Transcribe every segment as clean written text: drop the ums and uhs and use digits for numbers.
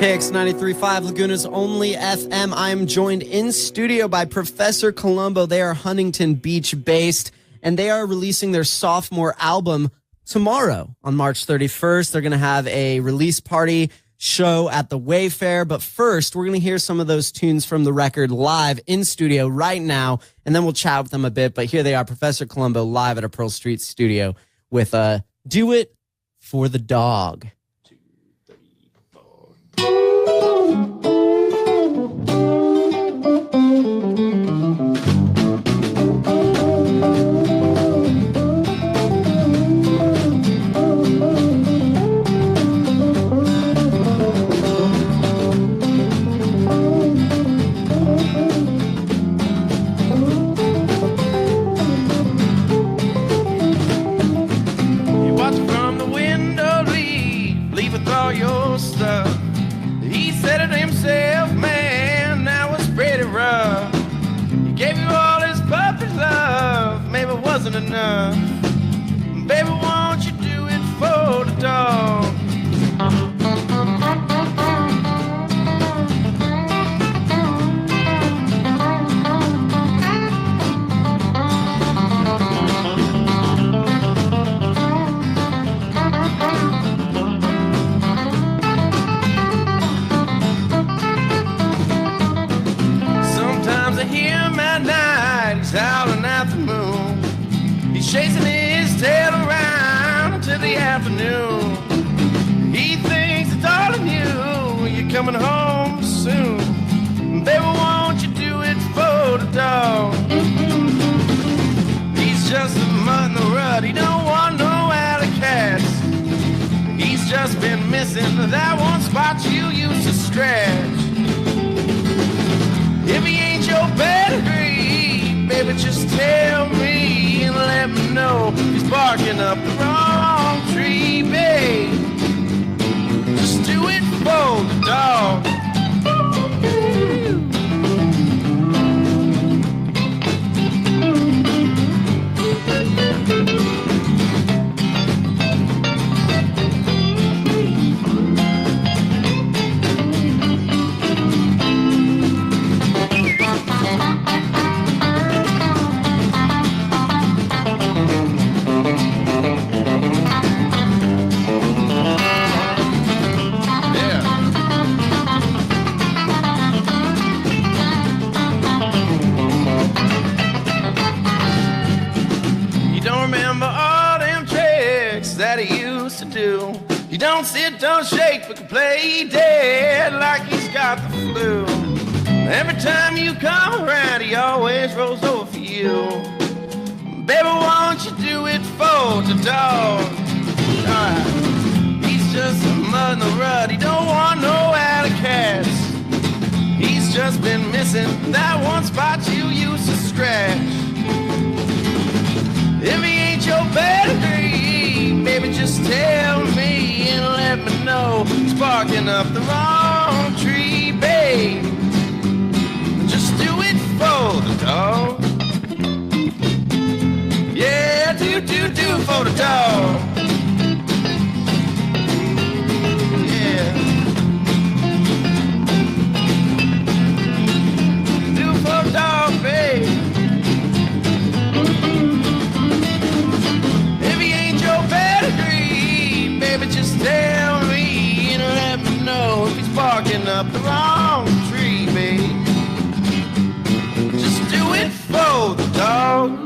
KX 93.5, Laguna's only FM. I am joined in studio by Professor Colombo. They are Huntington Beach based, and they are releasing their sophomore album tomorrow on March 31st. They're going to have a release party show at the Wayfair. But first, we're going to hear some of those tunes from the record live in studio right now, and then we'll chat with them a bit. But here they are, Professor Colombo, live at a Pearl Street studio with Do It for the Dog. Enough. Baby, won't you do it for the dog? Sometimes I hear him at night, he's howling at the moon. Chasing his tail around until the afternoon. He thinks it's all in you, you're coming home soon. Baby, won't you do it for the dog? He's just a mutt in the rut, he don't want no alley cats. He's just been missing that one spot you used to stretch. If he ain't your pedigree, baby, just tell me and let me know he's barking up the wrong tree, babe. Just do it for the dog. You don't sit, don't shake, but can play dead like he's got the flu. Every time you come around, he always rolls over for you. Baby, won't you do it for the dog? He's just a mud in the rut, he don't want no alley cats. He's just been missing that one spot you used to scratch. If he ain't your pedigree, baby, just tell me and let me know he's barking up the wrong tree, babe. Just do it for the dog. Yeah, do for the dog. Yeah. Do for the dog, babe. Baby, just tell me and let me know if he's barking up the wrong tree, babe. Just do it for the dog.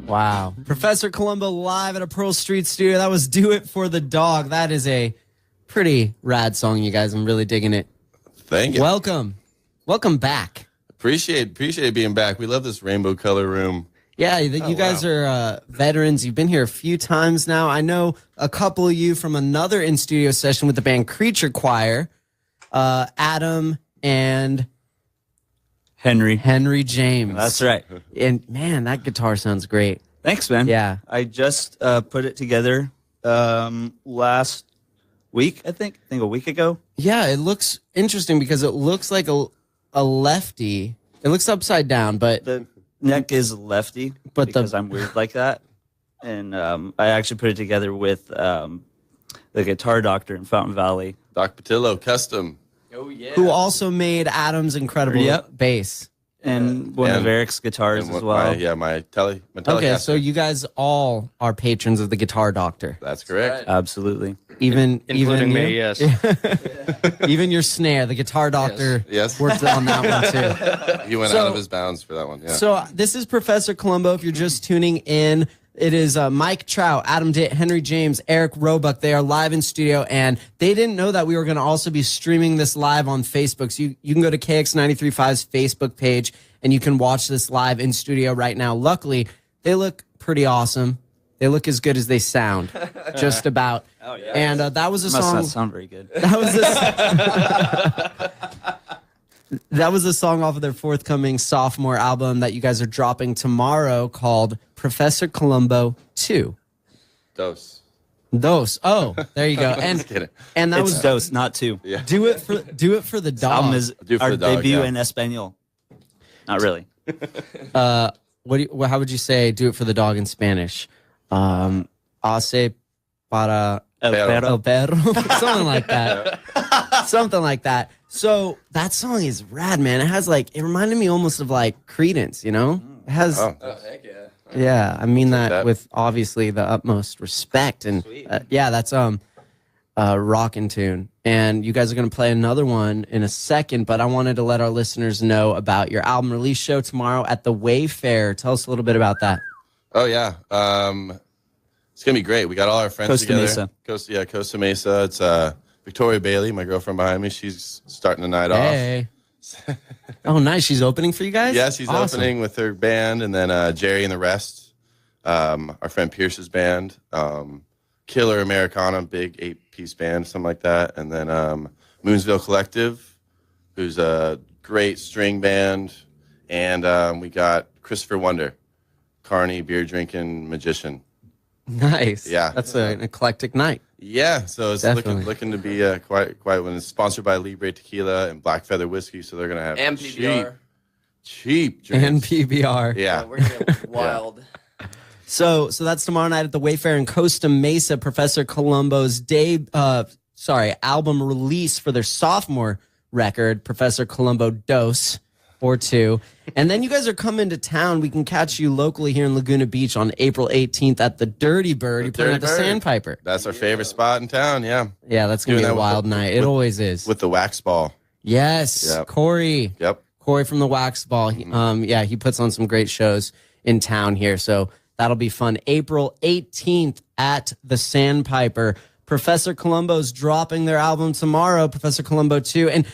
Wow. Professor Colombo live at a Pearl Street studio. That was Do It for the Dog. That is a pretty rad song, you guys. I'm really digging it. Thank you. Welcome. Welcome back. Appreciate being back. We love this rainbow color room. Yeah, you guys are veterans. You've been here a few times now. I know a couple of you from another in-studio session with the band Creature Choir, Adam and Henry James. That's right. And man, that guitar sounds great. Thanks, man. Yeah. I just put it together last week, I think a week ago. Yeah, it looks interesting because it looks like a lefty. It looks upside down, but The neck is lefty But because I'm weird like that. and I actually put it together with the guitar doctor in Fountain Valley. Doc Patillo, custom. Oh yeah. Who also made Adam's incredible Yep. bass. And one of Eric's guitars And as well. my Telecaster. Okay, so you guys all are patrons of the Guitar Doctor. That's correct. Right. Absolutely. Including Including me, you? yes. Even your snare, the Guitar Doctor Yes. worked on that one too. He went So- out of his bounds for that one. Yeah. So this is Professor Colombo. If you're just tuning in, it is Mike Trout, Adam Ditt, Henry James, Eric Roebuck. They are live in studio, and they didn't know that we were going to also be streaming this live on Facebook. So you can go to KX935's Facebook page, and you can watch this live in studio right now. Luckily, they look pretty awesome. They look as good as they sound, just about. Oh, yeah. And that was a Must song. not sound very good. That was that was a song off of their forthcoming sophomore album that you guys are dropping tomorrow called Professor Colombo 2. Dose. Dos. Oh, there you go. And Just kidding. and that It's was Dose, not 2. Yeah. do it for the dog. Album is Do for our the dog, debut yeah. in Espanol. Not really. How would you say do it for the dog in Spanish? Hace para El Perro. el perro. perro. Something like that. Something like that. So that song is rad, man. It has it reminded me almost of like Credence, you know? It has Oh, Oh heck yeah. yeah, I mean that that. with obviously the utmost respect and yeah, that's rockin' tune. And you guys are going to play another one in a second, but I wanted to let our listeners know about your album release show tomorrow at the Wayfair. Tell us a little bit about that. Oh yeah. It's gonna be great. We got all our friends Costa together. Mesa. Costa Mesa. It's Victoria Bailey, my girlfriend behind me. She's starting the night off. Hey. Oh, nice. She's opening for you guys? Yeah, she's Awesome. opening with her band, and then Jerry and the rest. Our friend Pierce's band, Killer Americana, big 8-piece band, something like that. And then Moonsville Collective, who's a great string band. And we got Christopher Wonder, Carney, beer drinking magician. Nice. Yeah. That's an eclectic night. Yeah, so it's Definitely. looking to be quite when it's sponsored by Libre Tequila and Black Feather Whiskey, so they're gonna have And PBR. cheap drinks. And PBR. Yeah, We're gonna get wild. So that's tomorrow night at the Wayfair in Costa Mesa. Professor Colombo's album release for their sophomore record, Professor Colombo Dos or 2. And then you guys are coming to town. We can catch you locally here in Laguna Beach on April 18th at the Dirty Bird. You're playing at the Dirty Bird. Sandpiper. that's our favorite spot in town. Yeah, Yeah, that's going to Doing be a that with wild the- night. It always is. with the wax ball. Yes, Yep. Corey. Yep. Corey from the Wax Ball. He puts on some great shows in town here. So that'll be fun. April 18th at the Sandpiper. Professor Colombo's dropping their album tomorrow, Professor Colombo 2. And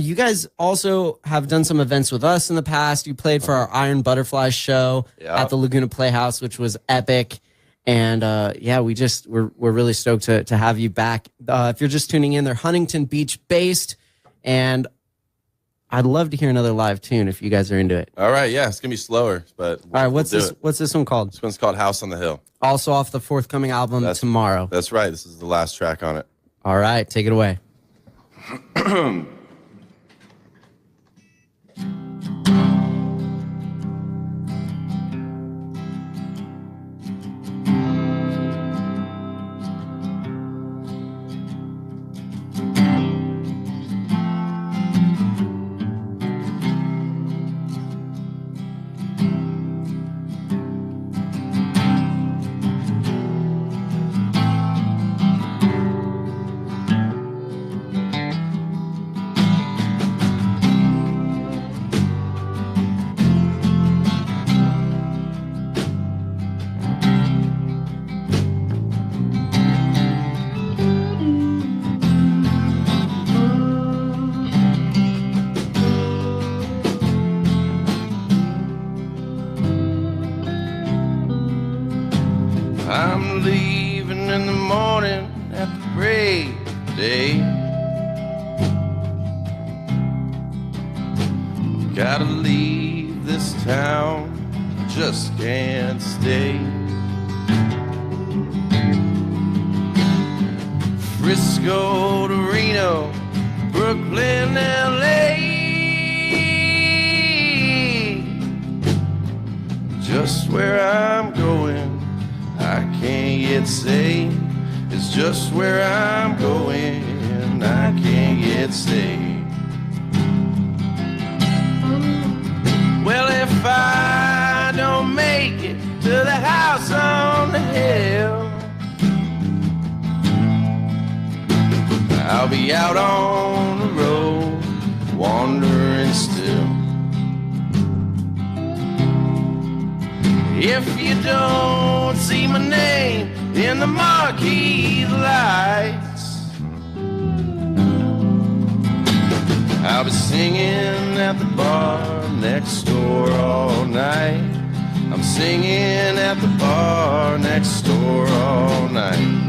you guys also have done some events with us in the past. You played for our Iron Butterfly show Yeah. at the Laguna Playhouse, which was epic. And we're really stoked to have you back. If you're just tuning in, they're Huntington Beach based. And I'd love to hear another live tune if you guys are into it. All right, yeah, it's gonna be slower, but All right, what's we'll this? do it. What's this one called? This one's called House on the Hill. Also off the forthcoming album tomorrow. That's right. This is the last track on it. All right, take it away. I'm leaving in the morning at the break of day. Gotta leave this town, just can't stay. Frisco to Reno, Brooklyn, LA. Just where I'm going, I can't yet say. It's just where I'm going, I can't yet say. Well, if I don't make it to the house on the hill, I'll be out on the road, wandering still. If you don't see my name in the marquee lights, I'll be singing at the bar next door all night. I'm singing at the bar next door all night.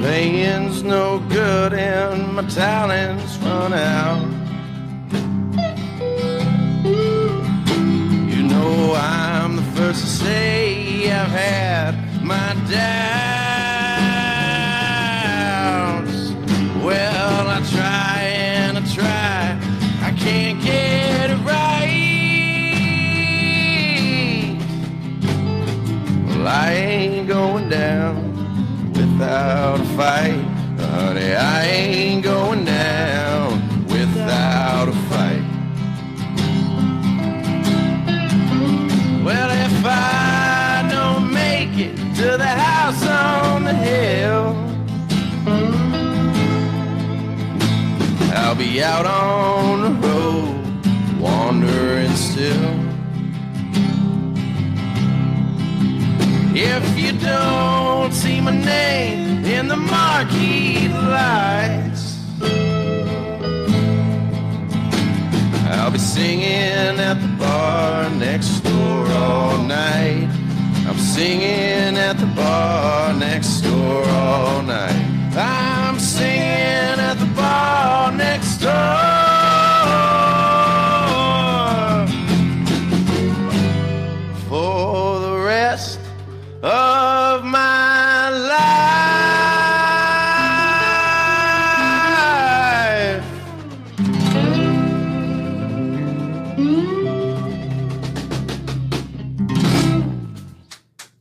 Playing's no good and my talents run out. You know I'm the first to say I've had my doubts. Well, I try and I try, I can't get it right. Well, I ain't going down without a fight, honey, I ain't going down without a fight. Well, if I don't make it to the house on the hill, I'll be out on the road, wandering still. If you don't see my name in the marquee lights, I'll be singing at the bar next door all night. I'm singing at the bar next door all night. I'm singing at the bar next door for the rest of my life.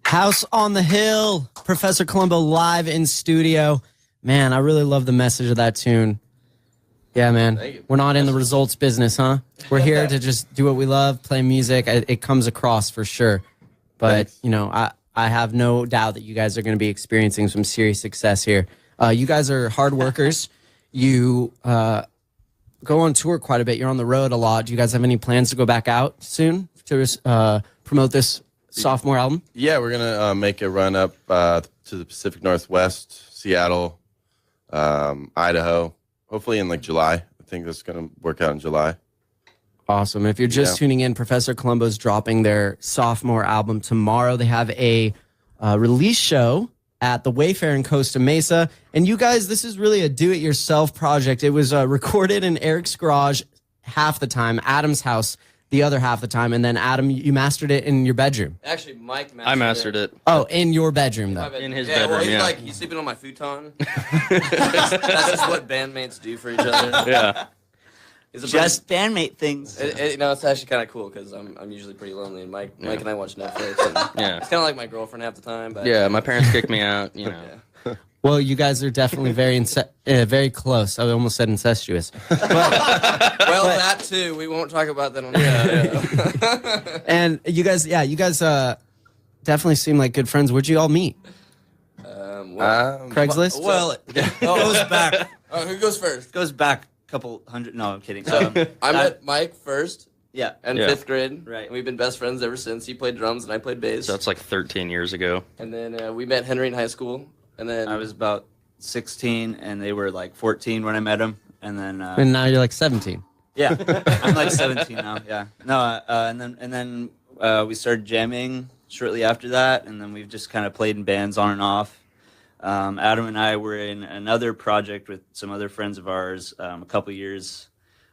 House on the Hill, Professor Colombo live in studio. Man, I really love the message of that tune. Yeah, man. We're not in the results business, huh? We're here to just do what we love, play music. It comes across for sure. But, you know, I have no doubt that you guys are going to be experiencing some serious success here. You guys are hard workers. You go on tour quite a bit. You're on the road a lot. Do you guys have any plans to go back out soon to promote this sophomore album? Yeah, we're gonna make a run up to the Pacific Northwest, Seattle, Idaho. Hopefully in like July. I think that's gonna work out in July. Awesome. If you're just tuning in, Professor Colombo's dropping their sophomore album tomorrow. They have a release show at the Wayfair in Costa Mesa. And you guys, this is really a do-it-yourself project. It was recorded in Eric's garage half the time, Adam's house the other half the time, and then Adam, you mastered it in your bedroom. Actually, Mike mastered I mastered it. Oh, in your bedroom, though. In his Well, bedroom, he's yeah. like, he's sleeping on my futon. That's just what bandmates do for each other. Yeah. It's a Just bandmate things. you know, it's actually kind of cool because I'm usually pretty lonely, and Mike and I watch Netflix. And Yeah. it's kind of like my girlfriend half the time. But Yeah, my parents kicked me out, you know. Yeah. Well, you guys are definitely very close. I almost said incestuous. Well, that too. We won't talk about that on here. And you guys definitely seem like good friends. Where'd you all meet? Craigslist? Well, it goes back. Oh, who goes first? Goes back a couple hundred. No, I'm kidding. I met Mike first, Yeah. and Yeah. 5th grade. Right. And we've been best friends ever since. He played drums and I played bass. So that's like 13 years ago. And then we met Henry in high school. And then I was about 16, and they were like 14 when I met him. And then And now you're like 17. yeah, I'm like 17 now. Yeah. No, and then we started jamming shortly after that, and then we've just kind of played in bands on and off. Adam and I were in another project with some other friends of ours a couple years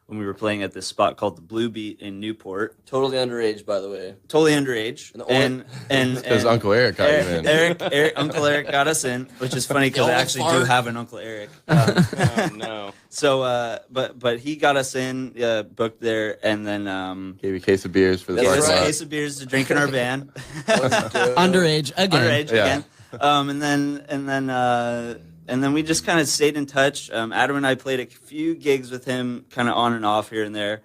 when we were playing at this spot called the Blue Beat in Newport. totally underage, by the way. Totally underage. And Because Uncle Eric got you in. Uncle Eric got us in, which is funny because I Y'all actually do fart. have an Uncle Eric. Oh, no. So, but he got us in, booked there, and then Gave you a case of beers for the That's gave parking us a right. lot. case of beers to drink in our van. Underage again. Underage Yeah. again. And then we just kind of stayed in touch. Adam and I played a few gigs with him, kind of on and off here and there.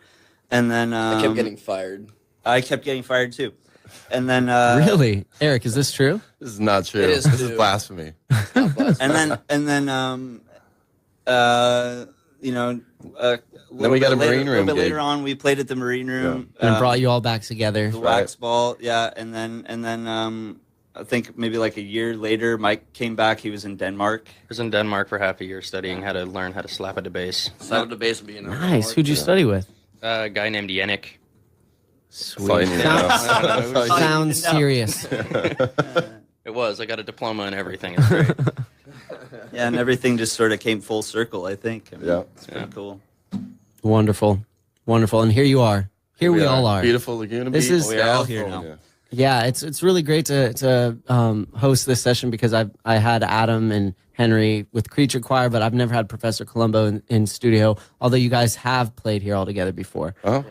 And then I kept getting fired. I kept getting fired too. And then Really? Eric, is this true? This is not true. It is This true. is blasphemy. you know, Then we got a Marine A Room little bit gig. later on, we played at the Marine Room. And it brought you all back together. the wax ball, yeah. And then I think maybe like a year later, Mike came back. He was in Denmark. I was in Denmark for half a year studying how to learn how to slap at a bass. Slap the bass would be Nice. Who'd you study with? A guy named Yannick. That's all you need to know. That's all you- Sounds serious. It was. I got a diploma and everything. It's great. Yeah, and everything just sort of came full circle, I think. I mean, Yeah. It's pretty cool. Wonderful. Wonderful. And here you are. Here we all are. Beautiful Laguna This Beach. is- We are all here now. California. Yeah, it's really great to host this session because I had Adam and Henry with Creature Choir, but I've never had Professor Colombo in studio. Although you guys have played here all together before. Oh.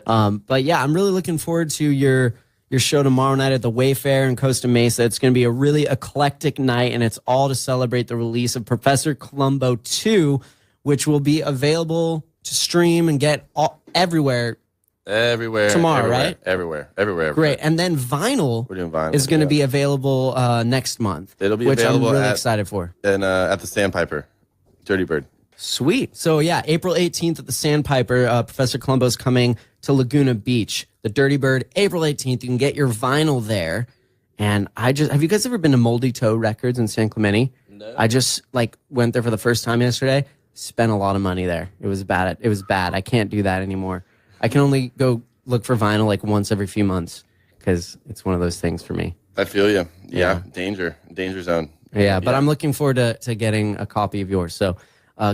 But yeah, I'm really looking forward to your show tomorrow night at the Wayfair in Costa Mesa. It's going to be a really eclectic night, and it's all to celebrate the release of Professor Colombo 2, which will be available to stream and get everywhere. Everywhere. Tomorrow, everywhere, right? Everywhere. Great. And then vinyl We're doing vinyl. is going to yeah. be available next month. It'll be which available I'm really at- excited for. And at the Sandpiper, Dirty Bird. Sweet. So yeah, April 18th at the Sandpiper, Professor Colombo's coming to Laguna Beach. The Dirty Bird, April 18th. You can get your vinyl there. And have you guys ever been to Moldy Toe Records in San Clemente? No. I just went there for the first time yesterday. Spent a lot of money there. It was bad. I can't do that anymore. I can only go look for vinyl once every few months because it's one of those things for me. I feel you. Yeah. Danger zone. Yeah, but I'm looking forward to getting a copy of yours. So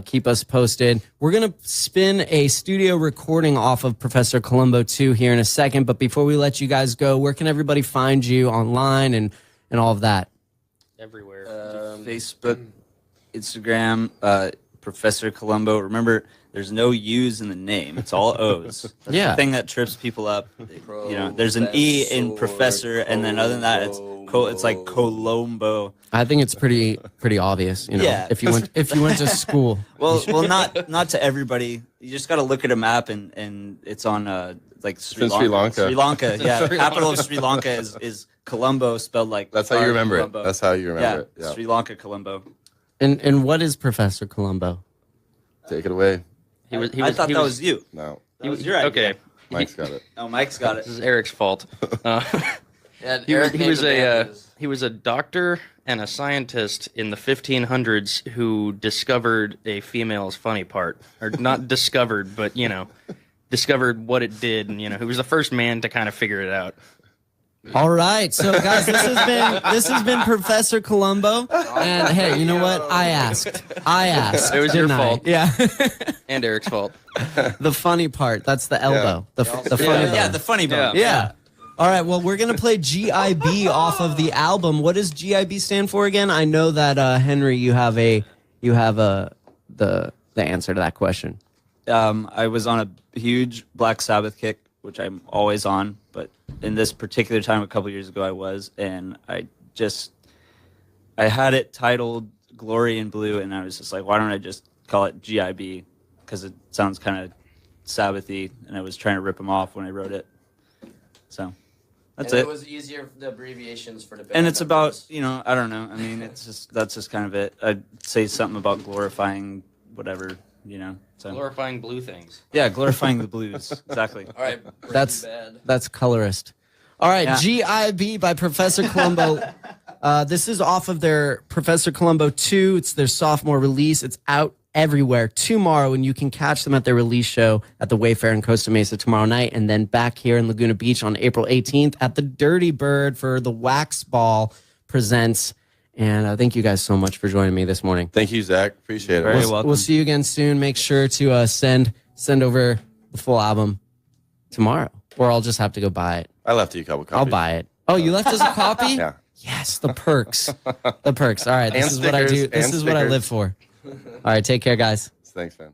keep us posted. We're going to spin a studio recording off of Professor Colombo 2 here in a second. But before we let you guys go, where can everybody find you online and all of that? Everywhere. Facebook, Instagram, Professor Colombo. Remember, there's no U's in the name. It's all O's. That's Yeah. the thing that trips people up. There's an E in Professor, and then other than that, it's like Colombo. I think it's pretty obvious, Yeah. if you went to school. Well, not to everybody. You just got to look at a map, and it's on Sri in Sri Lanka. Sri Lanka, yeah. The capital of Sri Lanka is Colombo, spelled like. That's how you remember Colombo. it. That's how you remember it. Yeah. Sri Lanka, Colombo. And what is Professor Colombo? Take it away. I thought that was you. No. That was your idea. Okay. Mike's got it. Oh, Mike's got it. This is Eric's fault. Yeah, He Eric was named the band a his. he was a doctor and a scientist in the 1500s who discovered a female's funny part, or not discovered, but discovered what it did, and he was the first man to kind of figure it out. All right, so guys, this has been Professor Colombo, and hey, you know what? I asked. It was your didn't I? fault. Yeah. And Eric's fault. The funny part. That's the elbow. The funny bone. Yeah, the funny bone. Yeah. All right. Well, we're gonna play GIB off of the album. What does GIB stand for again? I know that Henry, you have the answer to that question. I was on a huge Black Sabbath kick, which I'm always on, but in this particular time a couple years ago I was, and I had it titled Glory in Blue, and I was just like, why don't I just call it GIB, because it sounds kind of Sabbathy, and I was trying to rip them off when I wrote it. So that's And it. it was easier, the abbreviations for the band. And it's about, members. I don't know. I mean, that's just kind of it. I'd say something about glorifying whatever you know. So Glorifying blue things. yeah, glorifying the blues. Exactly. All right. That's Breaking Bad. that's colorist. All right, Yeah. GIB by Professor Colombo. This is off of their Professor Colombo 2. It's their sophomore release. It's out everywhere tomorrow, and you can catch them at their release show at the Wayfair in Costa Mesa tomorrow night, and then back here in Laguna Beach on April 18th at the Dirty Bird for the Wax Ball Presents. And thank you guys so much for joining me this morning. Thank you, Zach. Appreciate it. Very We'll, welcome. we'll see you again soon. Make sure to send over the full album tomorrow, or I'll just have to go buy it. I left you a couple copies. I'll buy it. Oh, you left us a copy? Yeah. Yes, the perks. The perks. All right, this And is what I do. stickers, This and is what I stickers. live for. All right, take care, guys. Thanks, man.